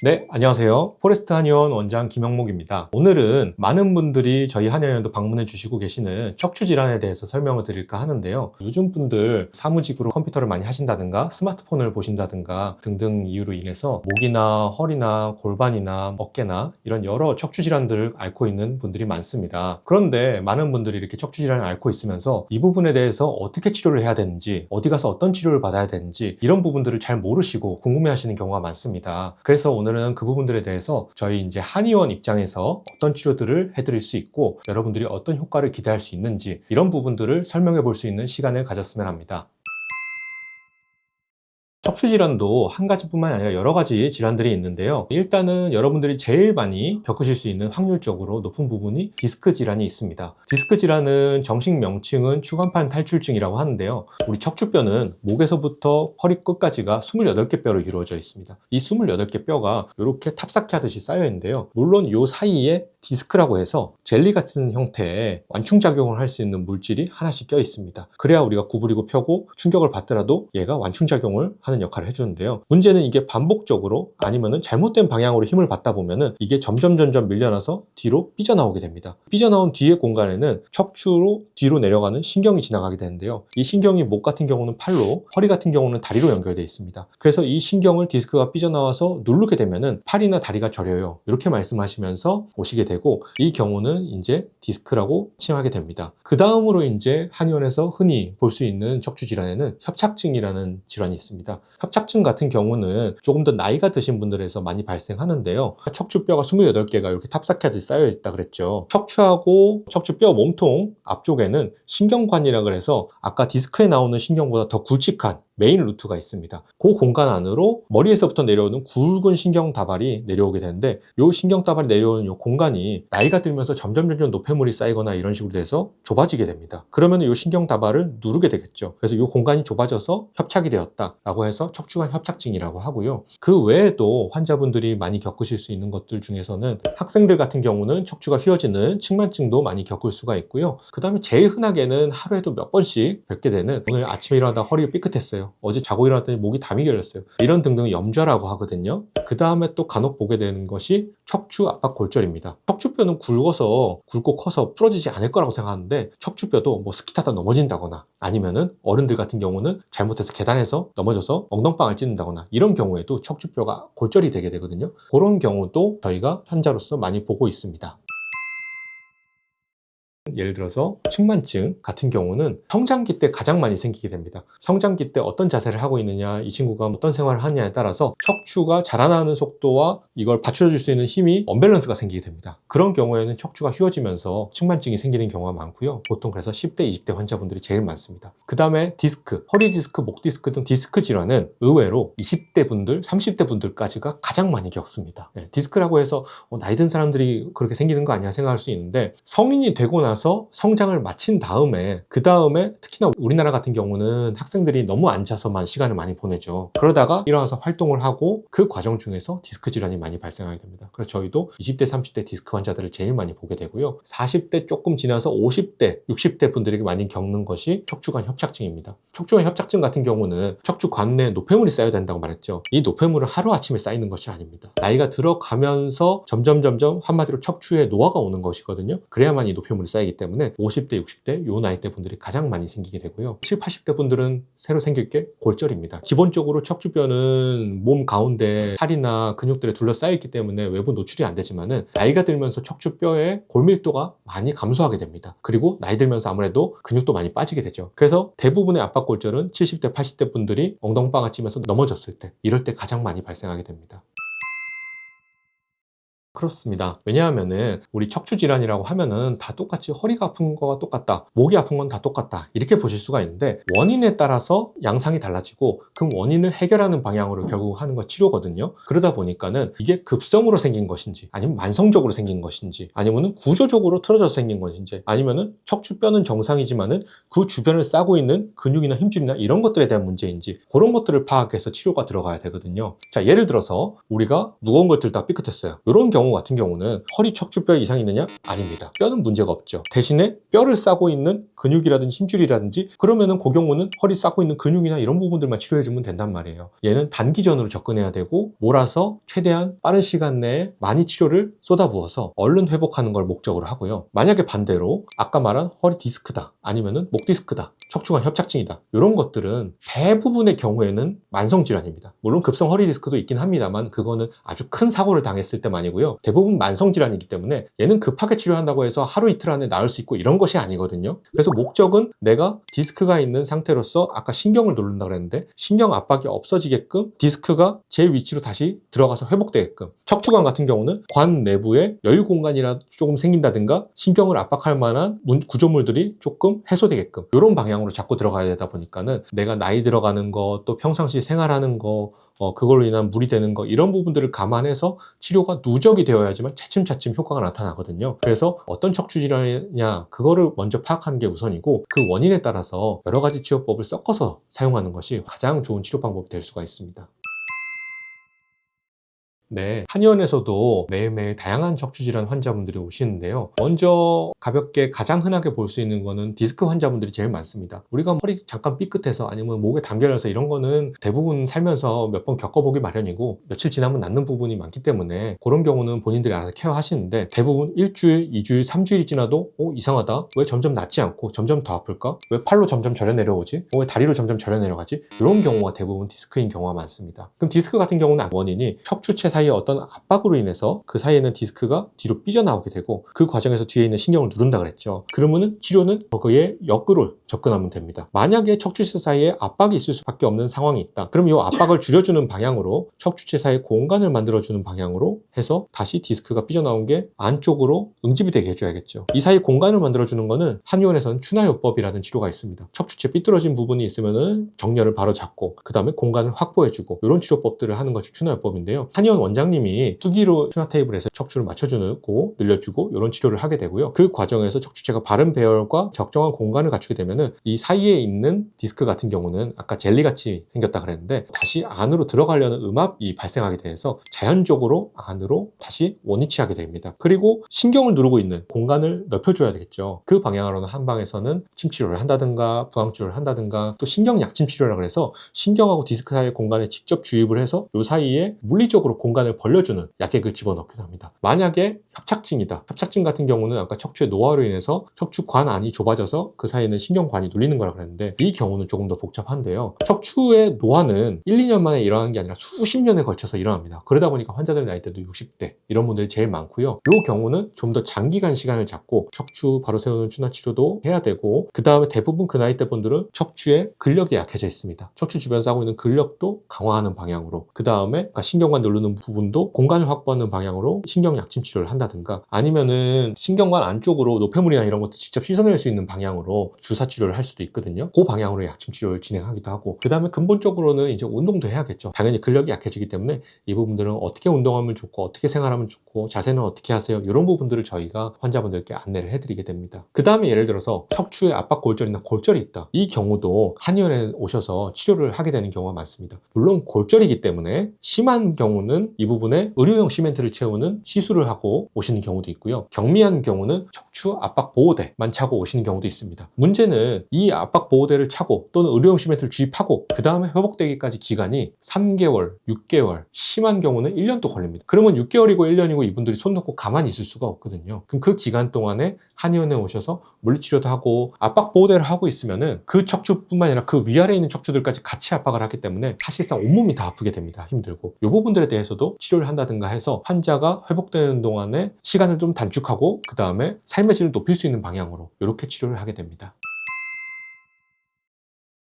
네, 안녕하세요. 포레스트 한의원 원장 김영목입니다. 오늘은 많은 분들이 저희 한의원에도 방문해 주시고 계시는 척추 질환에 대해서 설명을 드릴까 하는데요. 요즘 분들 사무직으로 컴퓨터를 많이 하신다든가 스마트폰을 보신다든가 등등 이유로 인해서 목이나 허리나 골반이나 어깨나 이런 여러 척추 질환들을 앓고 있는 분들이 많습니다. 그런데 많은 분들이 이렇게 척추 질환을 앓고 있으면서 이 부분에 대해서 어떻게 치료를 해야 되는지, 어디 가서 어떤 치료를 받아야 되는지 이런 부분들을 잘 모르시고 궁금해 하시는 경우가 많습니다. 그래서 오늘은 그 부분들에 대해서 저희 이제 한의원 입장에서 어떤 치료들을 해드릴 수 있고 여러분들이 어떤 효과를 기대할 수 있는지 이런 부분들을 설명해 볼 수 있는 시간을 가졌으면 합니다. 척추 질환도 한 가지뿐만 아니라 여러 가지 질환들이 있는데요. 일단은 여러분들이 제일 많이 겪으실 수 있는 확률적으로 높은 부분이 디스크 질환이 있습니다. 디스크 질환은 정식 명칭은 추간판 탈출증이라고 하는데요. 우리 척추뼈는 목에서부터 허리 끝까지가 28개 뼈로 이루어져 있습니다. 이 28개 뼈가 이렇게 탑쌓기 하듯이 쌓여 있는데요. 물론 이 사이에 디스크라고 해서 젤리 같은 형태의 완충작용을 할 수 있는 물질이 하나씩 껴 있습니다. 그래야 우리가 구부리고 펴고 충격을 받더라도 얘가 완충작용을 하는 역할을 해주는데요. 문제는 이게 반복적으로 아니면은 잘못된 방향으로 힘을 받다 보면은 이게 점점 밀려나서 뒤로 삐져나오게 됩니다. 삐져나온 뒤의 공간에는 척추로 뒤로 내려가는 신경이 지나가게 되는데요. 이 신경이 목 같은 경우는 팔로, 허리 같은 경우는 다리로 연결되어 있습니다. 그래서 이 신경을 디스크가 삐져나와서 누르게 되면은 팔이나 다리가 저려요. 이렇게 말씀하시면서 오시게 되고 이 경우는 이제 디스크라고 칭하게 됩니다. 그 다음으로 이제 한의원에서 흔히 볼 수 있는 척추 질환에는 협착증이라는 질환이 있습니다. 협착증 같은 경우는 조금 더 나이가 드신 분들에서 많이 발생하는데요. 척추뼈가 28개가 이렇게 탑쌓기 쌓여 있다 그랬죠. 척추하고 척추뼈 몸통 앞쪽에는 신경관이라 그래서 아까 디스크에 나오는 신경보다 더 굵직한 메인 루트가 있습니다. 그 공간 안으로 머리에서부터 내려오는 굵은 신경 다발이 내려오게 되는데 이 신경 다발이 내려오는 이 공간이 나이가 들면서 점점 노폐물이 쌓이거나 이런 식으로 돼서 좁아지게 됩니다. 그러면 이 신경 다발을 누르게 되겠죠. 그래서 이 공간이 좁아져서 협착이 되었다라고 해서 척추관 협착증이라고 하고요. 그 외에도 환자분들이 많이 겪으실 수 있는 것들 중에서는 학생들 같은 경우는 척추가 휘어지는 측만증도 많이 겪을 수가 있고요. 그 다음에 제일 흔하게는 하루에도 몇 번씩 뵙게 되는 오늘 아침에 일어나다 허리가 삐끗했어요. 어제 자고 일어났더니 목이 담이 결렸어요. 이런 등등 염좌라고 하거든요. 그 다음에 또 간혹 보게 되는 것이 척추 압박 골절입니다. 척추뼈는 굵고 커서 부러지지 않을 거라고 생각하는데 척추뼈도 뭐 스키 타다 넘어진다거나 아니면은 어른들 같은 경우는 잘못해서 계단에서 넘어져서 엉덩방을 찢는다거나 이런 경우에도 척추뼈가 골절이 되게 되거든요. 그런 경우도 저희가 환자로서 많이 보고 있습니다. 예를 들어서 측만증 같은 경우는 성장기 때 가장 많이 생기게 됩니다. 성장기 때 어떤 자세를 하고 있느냐, 이 친구가 어떤 생활을 하느냐에 따라서 척추가 자라나는 속도와 이걸 받쳐줄 수 있는 힘이 언밸런스가 생기게 됩니다. 그런 경우에는 척추가 휘어지면서 측만증이 생기는 경우가 많고요. 보통 그래서 10대, 20대 환자분들이 제일 많습니다. 그 다음에 디스크, 허리 디스크, 목 디스크 등 디스크 질환은 의외로 20대 분들, 30대 분들까지가 가장 많이 겪습니다. 디스크라고 해서 나이 든 사람들이 그렇게 생기는 거 아니야 생각할 수 있는데 성인이 되고 나서 성장을 마친 다음에 그 다음에 특히나 우리나라 같은 경우는 학생들이 너무 앉아서만 시간을 많이 보내죠. 그러다가 일어나서 활동을 하고 그 과정 중에서 디스크 질환이 많이 발생하게 됩니다. 그래서 저희도 20대, 30대 디스크 환자들을 제일 많이 보게 되고요. 40대 조금 지나서 50대, 60대 분들이 많이 겪는 것이 척추관 협착증입니다. 척추관 협착증 같은 경우는 척추관 내에 노폐물이 쌓여야 된다고 말했죠. 이 노폐물은 하루아침에 쌓이는 것이 아닙니다. 나이가 들어가면서 점점 한마디로 척추에 노화가 오는 것이거든요. 그래야만 이 노폐물이 쌓이기 때문에 50대, 60대 요 나이대 분들이 가장 많이 생기게 되고요. 70, 80대 분들은 새로 생길 게 골절입니다. 기본적으로 척추뼈는 몸 가운데 살이나 근육들에 둘러싸여 있기 때문에 외부 노출이 안 되지만은 나이가 들면서 척추뼈의 골밀도가 많이 감소하게 됩니다. 그리고 나이 들면서 아무래도 근육도 많이 빠지게 되죠. 그래서 대부분의 압박골절은 70대, 80대 분들이 엉덩방아 찌면서 넘어졌을 때 이럴 때 가장 많이 발생하게 됩니다. 그렇습니다. 왜냐하면은 우리 척추 질환이라고 하면은 다 똑같이 허리가 아픈 거가 똑같다, 목이 아픈 건 다 똑같다 이렇게 보실 수가 있는데 원인에 따라서 양상이 달라지고 그 원인을 해결하는 방향으로 결국 하는 거 치료거든요. 그러다 보니까는 이게 급성으로 생긴 것인지 아니면 만성적으로 생긴 것인지 아니면은 구조적으로 틀어져서 생긴 것인지 아니면은 척추뼈는 정상이지만은 그 주변을 싸고 있는 근육이나 힘줄이나 이런 것들에 대한 문제인지 그런 것들을 파악해서 치료가 들어가야 되거든요. 자, 예를 들어서 우리가 무거운 걸 들다 삐끗했어요. 이런 경우 경우 같은 경우는 허리 척추뼈 이상이 있느냐? 아닙니다. 뼈는 문제가 없죠. 대신에 뼈를 싸고 있는 근육이라든지 힘줄이라든지 그러면은 그 경우는 허리 싸고 있는 근육이나 이런 부분들만 치료해주면 된단 말이에요. 얘는 단기전으로 접근해야 되고 몰아서 최대한 빠른 시간 내에 많이 치료를 쏟아부어서 얼른 회복하는 걸 목적으로 하고요. 만약에 반대로 아까 말한 허리 디스크다 아니면은 목 디스크다 척추관 협착증이다 이런 것들은 대부분의 경우에는 만성질환입니다. 물론 급성 허리 디스크도 있긴 합니다만 그거는 아주 큰 사고를 당했을 때만이고요. 대부분 만성질환이기 때문에 얘는 급하게 치료한다고 해서 하루 이틀 안에 나을 수 있고 이런 것이 아니거든요. 그래서 목적은 내가 디스크가 있는 상태로서 아까 신경을 누른다고 그랬는데 신경 압박이 없어지게끔 디스크가 제 위치로 다시 들어가서 회복되게끔 척추관 같은 경우는 관 내부에 여유 공간이라도 조금 생긴다든가 신경을 압박할 만한 구조물들이 조금 해소되게끔 이런 방향으로 자꾸 들어가야 되다 보니까는 내가 나이 들어가는 거 또 평상시 생활하는 거 그걸로 인한 무리 되는 거 이런 부분들을 감안해서 치료가 누적이 되어야지만 차츰차츰 효과가 나타나거든요. 그래서 어떤 척추 질환이냐 그거를 먼저 파악하는 게 우선이고 그 원인에 따라서 여러 가지 치료법을 섞어서 사용하는 것이 가장 좋은 치료 방법이 될 수가 있습니다. 네, 한의원에서도 매일매일 다양한 척추질환 환자분들이 오시는데요. 먼저 가볍게 가장 흔하게 볼 수 있는 거는 디스크 환자분들이 제일 많습니다. 우리가 허리 잠깐 삐끗해서 아니면 목에 담결나서 이런 거는 대부분 살면서 몇 번 겪어보기 마련이고 며칠 지나면 낫는 부분이 많기 때문에 그런 경우는 본인들이 알아서 케어하시는데 대부분 일주일, 2주일, 3주일이 지나도 이상하다? 왜 점점 낫지 않고 점점 더 아플까? 왜 팔로 점점 절여 내려오지? 왜 다리로 점점 절여 내려가지? 이런 경우가 대부분 디스크인 경우가 많습니다. 그럼 디스크 같은 경우는 원인이 척추체 사이에 어떤 압박으로 인해서 그 사이에는 디스크가 뒤로 삐져나오게 되고 그 과정에서 뒤에 있는 신경을 누른다 그랬죠. 그러면은 치료는 거기에 역으로 접근하면 됩니다. 만약에 척추체 사이에 압박이 있을 수밖에 없는 상황이 있다. 그럼 이 압박을 줄여주는 방향으로 척추체 사이에 공간을 만들어주는 방향으로 해서 다시 디스크가 삐져나온 게 안쪽으로 응집이 되게 해줘야겠죠. 이 사이 공간을 만들어주는 거는 한의원에서는 추나요법이라는 치료가 있습니다. 척추체 삐뚤어진 부분이 있으면은 정렬을 바로 잡고 그 다음에 공간을 확보해주고 이런 치료법들을 하는 것이 추나요법인데요. 한의원 원장님이 수기로 추나 테이블에서 척추를 맞춰주고 늘려주고 이런 치료를 하게 되고요. 그 과정에서 척추체가 바른 배열과 적정한 공간을 갖추게 되면은 이 사이에 있는 디스크 같은 경우는 아까 젤리같이 생겼다 그랬는데 다시 안으로 들어가려는 음압이 발생하게 돼서 자연적으로 안으로 다시 원위치하게 됩니다. 그리고 신경을 누르고 있는 공간을 넓혀줘야 되겠죠. 그 방향으로는 한방에서는 침치료를 한다든가 부항치료를 한다든가 또 신경 약침 치료라고 해서 신경하고 디스크 사이의 공간에 직접 주입을 해서 이 사이에 물리적으로 공간을 벌려주는 약액을 집어넣기도 합니다. 만약에 협착증이다. 협착증 같은 경우는 아까 척추의 노화로 인해서 척추관 안이 좁아져서 그 사이에는 신경관이 눌리는 거라고 그랬는데 이 경우는 조금 더 복잡한데요. 척추의 노화는 1, 2년 만에 일어나는 게 아니라 수십 년에 걸쳐서 일어납니다. 그러다 보니까 환자들 나이대도 60대 이런 분들이 제일 많고요. 이 경우는 좀 더 장기간 시간을 잡고 척추 바로 세우는 추나 치료도 해야 되고 그 다음에 대부분 그 나이대 분들은 척추의 근력이 약해져 있습니다. 척추 주변에서 하고 있는 근력도 강화하는 방향으로 그 다음에 신경관 누르는 부분도 공간을 확보하는 방향으로 신경 약침 치료를 한다든가 아니면은 신경관 안쪽으로 노폐물이나 이런 것도 직접 씻어낼 수 있는 방향으로 주사 치료를 할 수도 있거든요. 그 방향으로 약침 치료를 진행하기도 하고 그 다음에 근본적으로는 이제 운동도 해야겠죠. 당연히 근력이 약해지기 때문에 이 부분들은 어떻게 운동하면 좋고 어떻게 생활하면 좋고 자세는 어떻게 하세요 이런 부분들을 저희가 환자분들께 안내를 해드리게 됩니다. 그 다음에 예를 들어서 척추에 압박 골절이나 골절이 있다. 이 경우도 한의원에 오셔서 치료를 하게 되는 경우가 많습니다. 물론 골절이기 때문에 심한 경우는 이 부분에 의료용 시멘트를 채우는 시술을 하고 오시는 경우도 있고요. 경미한 경우는 척추 압박 보호대만 차고 오시는 경우도 있습니다. 문제는 이 압박 보호대를 차고 또는 의료용 시멘트를 주입하고 그 다음에 회복되기까지 기간이 3개월, 6개월, 심한 경우는 1년도 걸립니다. 그러면 6개월이고 1년이고 이분들이 손 놓고 가만히 있을 수가 없거든요. 그럼 그 기간 동안에 한의원에 오셔서 물리치료도 하고 압박 보호대를 하고 있으면은 그 척추뿐만 아니라 그 위아래에 있는 척추들까지 같이 압박을 하기 때문에 사실상 온몸이 다 아프게 됩니다. 힘들고 이 부분들에 대해서도 치료를 한다든가 해서 환자가 회복되는 동안에 시간을 좀 단축하고 그 다음에 삶의 질을 높일 수 있는 방향으로 이렇게 치료를 하게 됩니다.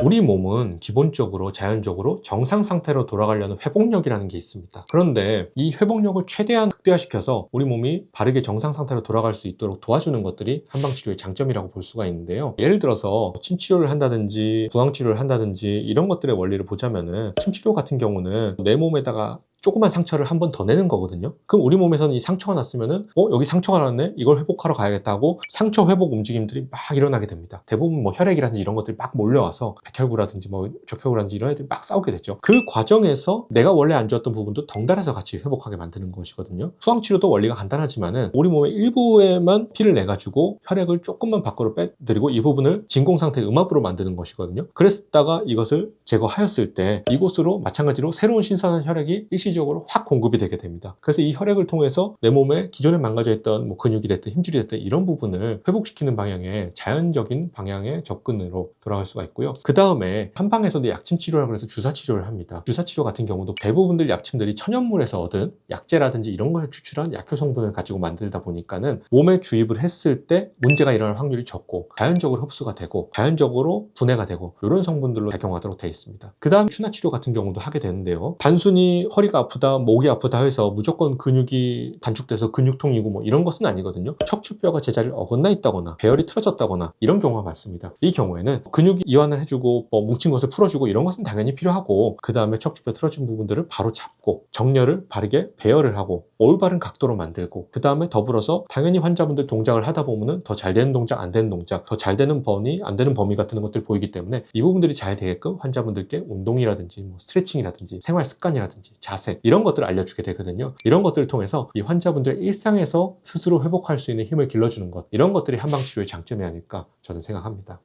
우리 몸은 기본적으로 자연적으로 정상 상태로 돌아가려는 회복력이라는 게 있습니다. 그런데 이 회복력을 최대한 극대화시켜서 우리 몸이 바르게 정상 상태로 돌아갈 수 있도록 도와주는 것들이 한방치료의 장점이라고 볼 수가 있는데요. 예를 들어서 침치료를 한다든지 부항치료를 한다든지 이런 것들의 원리를 보자면은 침치료 같은 경우는 내 몸에다가 조그만 상처를 한 번 더 내는 거거든요. 그럼 우리 몸에서는 이 상처가 났으면은 여기 상처가 났네? 이걸 회복하러 가야겠다고 상처 회복 움직임들이 막 일어나게 됩니다. 대부분 뭐 혈액이라든지 이런 것들이 막 몰려와서 백혈구라든지 뭐 적혈구라든지 이런 애들이 막 싸우게 되죠. 그 과정에서 내가 원래 안 좋았던 부분도 덩달아서 같이 회복하게 만드는 것이거든요. 수황치료도 원리가 간단하지만은 우리 몸의 일부에만 피를 내가지고 혈액을 조금만 밖으로 빼드리고 이 부분을 진공 상태 음압으로 만드는 것이거든요. 그랬다가 이것을 제거하였을 때 이곳으로 마찬가지로 새로운 신선한 혈액이 일시적으로 확 공급이 되게 됩니다. 그래서 이 혈액을 통해서 내 몸에 기존에 망가져 있던 뭐 근육이 됐든 힘줄이 됐든 이런 부분을 회복시키는 방향의 자연적인 방향의 접근으로 돌아갈 수가 있고요. 그 다음에 한방에서도 약침 치료라고 해서 주사 치료를 합니다. 주사 치료 같은 경우도 대부분들 약침들이 천연물에서 얻은 약재라든지 이런 걸 추출한 약효 성분을 가지고 만들다 보니까는 몸에 주입을 했을 때 문제가 일어날 확률이 적고 자연적으로 흡수가 되고 자연적으로 분해가 되고 이런 성분들로 작용하도록 되어 있습니다. 그 다음 추나 치료 같은 경우도 하게 되는데요. 단순히 허리가 아프다, 목이 아프다 해서 무조건 근육이 단축돼서 근육통이고 뭐 이런 것은 아니거든요. 척추뼈가 제자리를 어긋나 있다거나 배열이 틀어졌다거나 이런 경우가 많습니다. 이 경우에는 근육이 이완을 해주고 뭐 뭉친 것을 풀어주고 이런 것은 당연히 필요하고 그 다음에 척추뼈 틀어진 부분들을 바로 잡고 정렬을 바르게 배열을 하고 올바른 각도로 만들고 그 다음에 더불어서 당연히 환자분들 동작을 하다 보면은 더 잘 되는 동작, 안 되는 동작, 더 잘 되는 범위, 안 되는 범위 같은 것들이 보이기 때문에 이 부분들이 잘 되게끔 환자분들께 운동이라든지 뭐 스트레칭이라든지 생활 습관이라든지 자세 이런 것들을 알려주게 되거든요. 이런 것들을 통해서 이 환자분들의 일상에서 스스로 회복할 수 있는 힘을 길러주는 것 이런 것들이 한방치료의 장점이 아닐까 저는 생각합니다.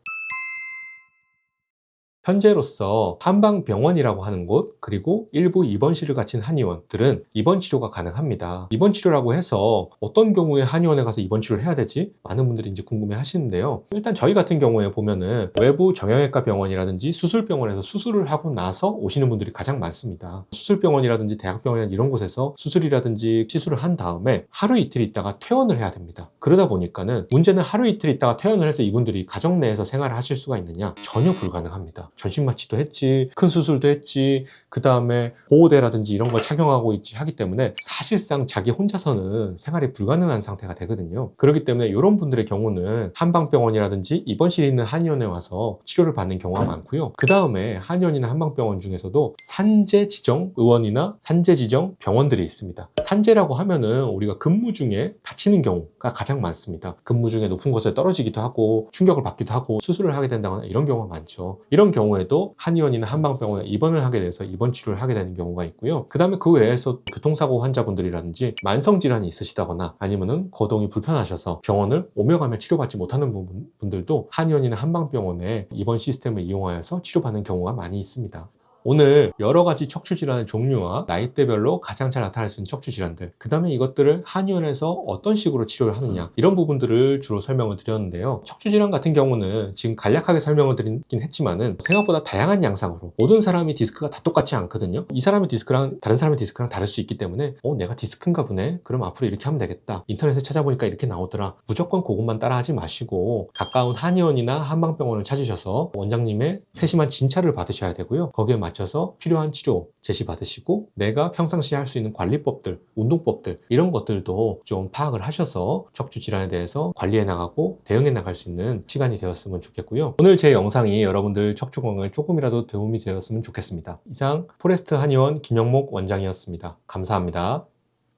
현재로서 한방병원이라고 하는 곳 그리고 일부 입원실을 갖춘 한의원들은 입원 치료가 가능합니다. 입원 치료라고 해서 어떤 경우에 한의원에 가서 입원 치료를 해야 되지? 많은 분들이 이제 궁금해 하시는데요. 일단 저희 같은 경우에 보면은 외부 정형외과 병원이라든지 수술병원에서 수술을 하고 나서 오시는 분들이 가장 많습니다. 수술병원이라든지 대학병원이나 이런 곳에서 수술이라든지 시술을 한 다음에 하루 이틀 있다가 퇴원을 해야 됩니다. 그러다 보니까는 문제는 하루 이틀 있다가 퇴원을 해서 이분들이 가정 내에서 생활을 하실 수가 있느냐? 전혀 불가능합니다. 전신 마취도 했지, 큰 수술도 했지, 그 다음에 보호대라든지 이런 걸 착용하고 있지 하기 때문에 사실상 자기 혼자서는 생활이 불가능한 상태가 되거든요. 그렇기 때문에 이런 분들의 경우는 한방병원이라든지 입원실에 있는 한의원에 와서 치료를 받는 경우가 많고요. 그 다음에 한의원이나 한방병원 중에서도 산재 지정 의원이나 산재 지정 병원들이 있습니다. 산재라고 하면은 우리가 근무 중에 다치는 경우가 가장 많습니다. 근무 중에 높은 곳에 떨어지기도 하고 충격을 받기도 하고 수술을 하게 된다거나 이런 경우가 많죠. 이런 경우에도 한의원이나 한방병원에 입원을 하게 돼서 입원 치료를 하게 되는 경우가 있고요. 그 다음에 그 외에서 교통사고 환자분들이라든지 만성질환이 있으시다거나 아니면은 거동이 불편하셔서 병원을 오며 가며 치료받지 못하는 분들도 한의원이나 한방병원에 입원 시스템을 이용하여서 치료받는 경우가 많이 있습니다. 오늘 여러 가지 척추질환의 종류와 나이대별로 가장 잘 나타날 수 있는 척추질환들 그 다음에 이것들을 한의원에서 어떤 식으로 치료를 하느냐 이런 부분들을 주로 설명을 드렸는데요. 척추질환 같은 경우는 지금 간략하게 설명을 드리긴 했지만은 생각보다 다양한 양상으로 모든 사람이 디스크가 다 똑같지 않거든요. 이 사람의 디스크랑 다른 사람의 디스크랑 다를 수 있기 때문에 내가 디스크인가 보네 그럼 앞으로 이렇게 하면 되겠다 인터넷에 찾아보니까 이렇게 나오더라 무조건 그것만 따라하지 마시고 가까운 한의원이나 한방병원을 찾으셔서 원장님의 세심한 진찰을 받으셔야 되고요. 거기에 맞춰서 필요한 치료 제시받으시고 내가 평상시에 할 수 있는 관리법들, 운동법들 이런 것들도 좀 파악을 하셔서 척추 질환에 대해서 관리해 나가고 대응해 나갈 수 있는 시간이 되었으면 좋겠고요. 오늘 제 영상이 여러분들 척추 건강에 조금이라도 도움이 되었으면 좋겠습니다. 이상 포레스트 한의원 김영목 원장이었습니다. 감사합니다.